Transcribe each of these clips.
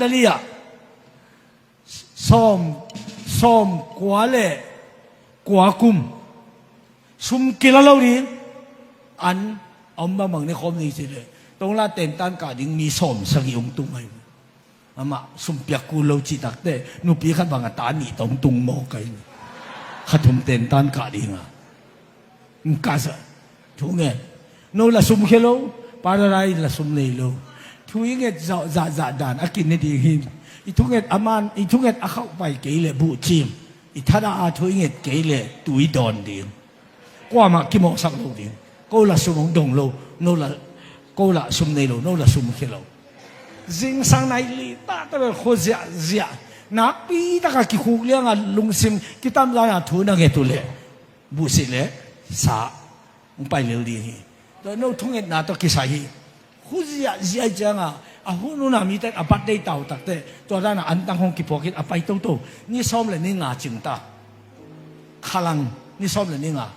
德利亚，som quá lệ quá cung sum kia lâu đi ăn ông bà mằng này không gì chứ đấy đông la tên tan cả đình mi som sang yung tung hay mà sum piak cu lâu chỉ đặc đấy nu pi khát bằng tán ni tông tung mò cái khát thum tên tan cả đình à cả sao chú nghe nô là sum kia lâu paradai là sum này lâu chú nghe dạ đàn akin này đi hin ít nghe aman ít nghe akau bay cái lệ bu chim ít thada chú nghe cái lệ tuổi đòn đi qua mà kim mong sắc lâu đi cô là sum mong đồng lâu nô là cô là sum này lâu nô là sum kia lâu riêng sang này li ta là khó dạ nãy pi ta cái khu liang à lung sim cái tam gia à thu na nghe tu lệ bu sĩ lệ sa ông bay lâu đi rồi nô thu nghe na to cái sai khu dạ chăng à hu nu na mi te apat dei tau tak te to da na an tang hong ki pocket apai to to ni som le ni nga ching ta khalang ni som le ni nga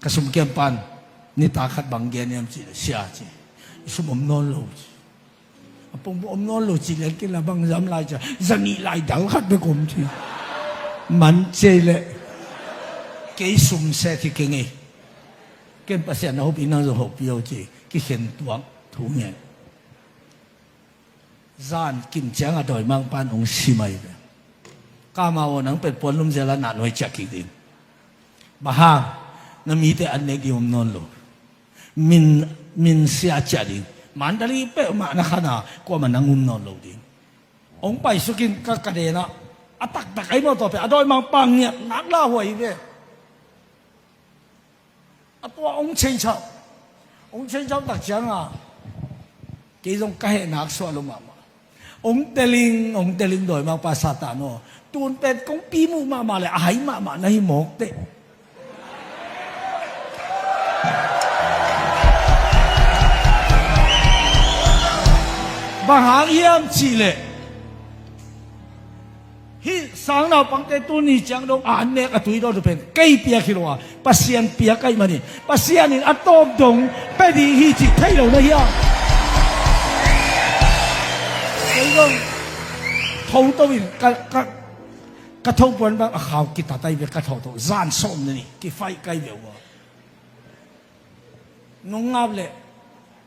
kasum kem pan ni ta khat bang gen yam chi sia chi sum om non lo apong om non lo chi le ki la bang jam lai cha zani lai dal khat be kom chi man che le ke sum se thi ke nge kem pa sia na ho bi na zo ho pi yo chi cái hiện tượng thú nghe gian kinh chẳng ở đời mang ban ông xì mày đấy cá màu nắngเป็ด pon lum giờ là nạn nói chắc cái gì bà ha nó mi thế anh này đi ông non lo min xia chắc đi man dari pe mà nó khana qua mà nang non lo đi ông bay xuất kinh cái đề nó atak tak cái mà to pe ở đời mang bang nhẹ nát la hoài vậy à to ông chênh chạo ông trên trong đặc trưng à cái dòng cái hệ nát xóa luôn mà ông tê linh đổi mang pa satan nó tuôn tên công pi mu mà lại ái mà này một đấy bằng hàng yếm chỉ lệ hi sáng nào bằng cái tuôn ni chẳng đâu anh nè cái túi đó được bên cây bia kia rồi pasien bia cây mà đi pasien ni atom dong bây đi hi chỉ thấy đâu đấy à cái đó thâu tôi cái thâu bún bằng khảo kí ta tay về cái thâu tôi gian xôm này cái phai cây về quá nông ngáp lệ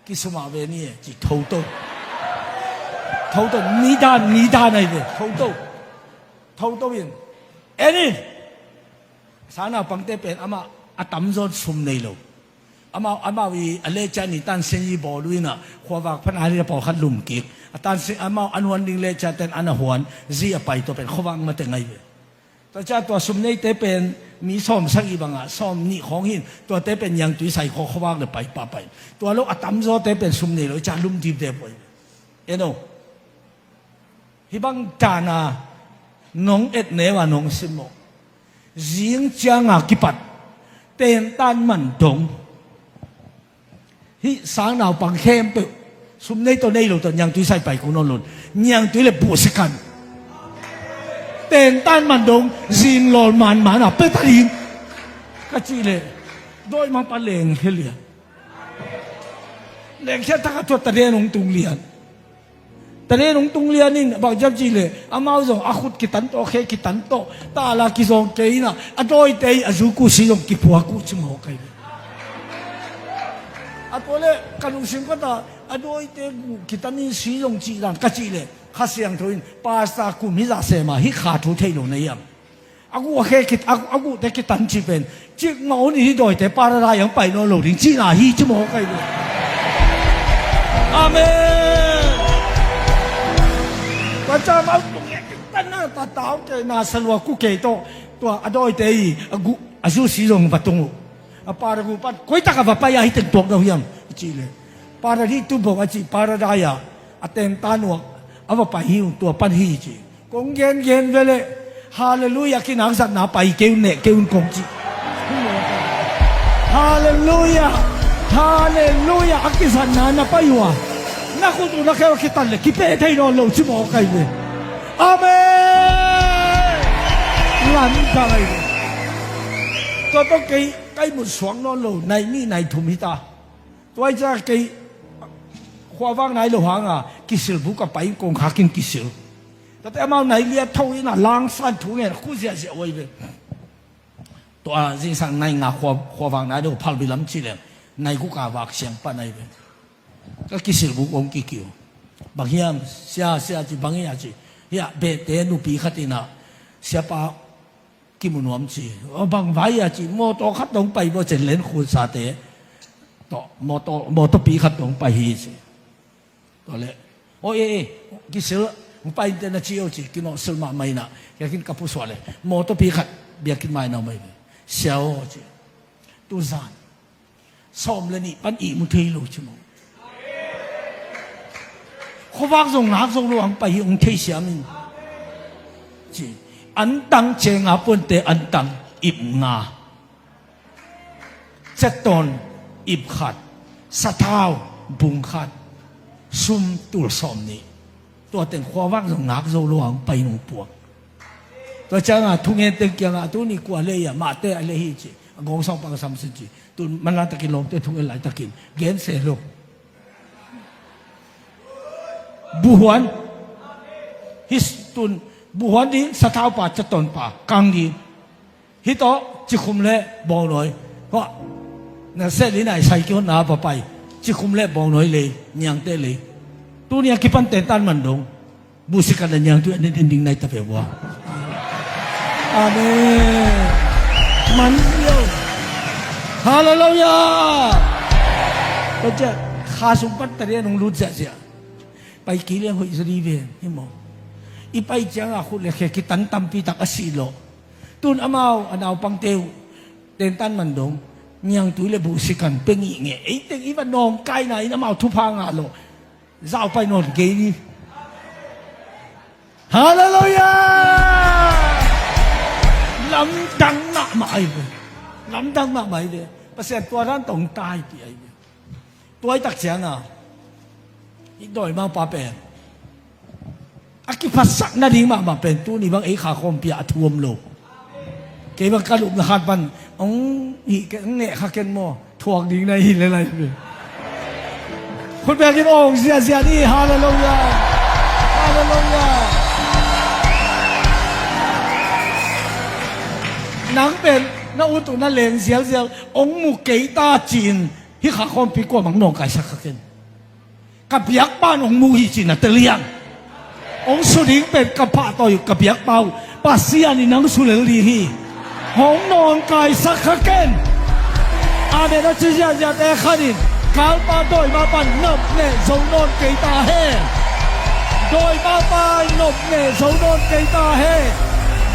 cái số mà về ni chỉ thâu tôi ni đa này về thâu tôi yên anh sáng nào bằng tép bên ama tắm gió sum này lâu ama vì lệ cha ni tan sinh ý bỏ lui na khoa vạc phân ai đi bỏ khát lùm kiệt tan sinh ama anh hoàn đình lệ cha tên anh hoàn gì ở bài tôi bên khoa vạc mà tên ngay vậyตัวchaตัวสมนี้เตเป็นมีซ้อมสักอีบางอ่ะซ้อมนี่ของหินตัวเตเป็นยังตุยใส่ข้อเขาว่างเลยไปป่าไปตัวลูกอัตมโซเตเป็นสมนี้เลยจาลุ่มทีเตไปเอ็นโอฮิบังจานาน้องเอ็ดเนวาน้องซิโมยิงจางอากิปัดเต็นตันมันดงฮิสางนาวปังเข้มเปสมนี้ตัวนี้ลูกตัวยังตุยใส่ไปกูนอนหลุดยังตุยเลยปูสิกันเต็นตันมันดงจินหลอนมันอ่ะเป็นตาลิงก็จีเลยโดยมันปะเลงเฮลียเลงแค่ถ้าตัวตะเรนงตุงเลียนตะเรนงตุงเลียนนี่บอกจับจีเลยอามาส่งอาขุดกิตันโตเคกิตันโตตาลากิส่งเกยน่ะอโดยเตยอาจูกุสิส่งกิพัวกุชิมโหกันอาตัวเลยกันลุงสิงก็ตาอโดยเตยกิตันนี่สิส่งจีรังก็จีเลยข้าเสียงทุนภาษากุมิจาเสมาฮิขาทุเทโลในยังอากูแค่คิดอากูแต่คิดตันจีเป็นจีเงานี่ที่โดยแต่ปาราดายังไปโนโลดิจีน่าฮิจิโมกันเลยอาเมนพระเจ้ามาตรงนี้ตั้งหน้าตาตาวเจน่าสลัวกูเกยโตตัวอโดยเตยอากูอาจูสีลงประตูอาปารากูปัดคุยตะกับไปยาฮิตตัวเรายังจีเลยปาราที่ตุบอกว่าจีปาราดายาอาเต็มตาหนวกเอาไปหิวตัวปั้นหิจีกงเย็นเวลาฮาเลลูยากินหนังสัตว์หนาไปเกี่ยวเนะเกี่ยวกงจีฮาเลลูยาอักิสันนานะไปวะนักขุดนักแค่ว่าคิดตันเลยคิดเป้ไทยนอนลงชิมอกันเลยอาเมนหลังอะไรตัวต้องกี่ใกล้หมดสวงนอนลงในนี่ในทุมิตาตัวจะกี่ค花方ไหนหลวงกิสิลบุกไปกงขากินกิสิลแต่เอาไหนเลียเท่านี้น่ะล้างฟันถูเนี่ยคู่เสียเสียไว้เลยตัวจริงสั่งในงา花方ไหนดูพัลบิลัมจีเลยในกุกาวากเสียงปะในเลยก็กิสิลบุกองกิคิวบางอย่างเสียจีบางอย่างจีเฮียเบเตนุปีขัดน่ะเสียปากิมุนวมจีบางวันอย่างจีโมโตขัดลงไปว่าจะเล่นคุณซาเตต่อโมโตปีขัดลงไปฮีจีตัวเละโอ้ยกิสิลมึงไปเดินเที่ยวจีกินอสลมาไม่น่ะอยากกินกับผู้สวเลยโมโตปีขัดเบียกินไม่น่ะไม่เสียวจีตูซานซ้อมเลยนี่ปันอีมุทีลูกชิมเขาว่าส่งหนักส่งหลวงไปองค์เทเสียมินจีอันตังเจงอาปุ่นเตอันตังอิบงาเจตอนอิบขัดสะเท้าบุงขัดซุ่มตุลสอมนี่ตัวเต็งเขาว่าส่งหนักส่งหลวงไปหนุ่มปวกตัวจังทุกเงินเต็งเกียงตัวนี้กว่าเลยมาเตะอะไรฮีจีงงสองปังสามสิบจีตุนมันลาตะกินลงเตะทุกเงินหลายตะกินเกณฑ์เสียลงบุหวนฮิสตุนบุหวนนี้สะท้าวป่าจะตนป่ากังดีฮิโตจิคุมเล่บองหน่อยเพราะนั่นเสร็จนี้ไหนใส่กิ้วหนาไปจิคุมเล่บองหน่อยเลยยังเตะเลยตัวนี้กิปันเตตันมันดงบุษกันยังตัวนี้ดิ่งในตะเปียวอาเมนมันเดียวฮาเลลูยาก็จะข้าสมบัติเรียนของรู้จักเสียไปกี่เรื่องหัวอิสรีเวนนี่มองอีไปจังคุณเลยแค่กิตันตัมปีตักอสีโลตุนอามาอันเอาปังเตวเต็นตันมันดงยังตุยเลยบุษกันเป็นอย่างเงี้ยไอ้เต็งอีวันนองไกลไหนน้ำเอาทุพังอ่ะโลจะเอาไปนอนเกนี่ฮาเลลูยาลำดังหนักมาไอ้เว้ยลำดังมากไหมเลยเปอร์เซ็นต์ตัวนั้นต้องตายไปไอ้เว้ยตัวไอ้ตักเสียงอ่ะอีกหน่อยมาป่าเป็นอากิพัสนาดีมาเป็นตัวนี้บางไอ้ขาคอมเปียท่วมโลกเกี่ยบางกระดูกนาคาปันองอีกเนี่ยขาเกนโมทวงดิ้งในหินอะไรเลยคนแบกกินองเสียนี่ฮาเลลูยาฮาเลลูยานังเป็นนักอุตุนั่นเลงเสียวองมุกเกตาจีนที่ขาคอมปีกว่ามังนองไก่สักเกนกับยักษ์บ้านองมูฮิจินะเตลียงองสุริงเป็นกับพระต่ออยู่กับยักษ์เปาปัสเซียนี่นังสุเลลีฮีหงนอนกายสักเกนอาเดนัจิยาจะแต่ขัดินกาลปาโดยมาปันนบเนสงนอนเกตาเฮโดยมาปันนบเนสงนอนเกตาเฮ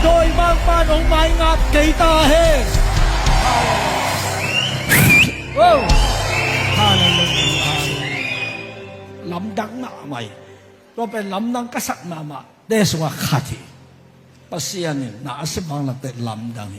โดยมาปันองไม้งับเกตาเฮโอ้ฮาเลลูยาลำดังหน้าใหม่ตัวเป็นลำดังกษัตริย์มาเดสว่าขัดปัสเซียนี่น่าสิบังนักแต่ลำดัง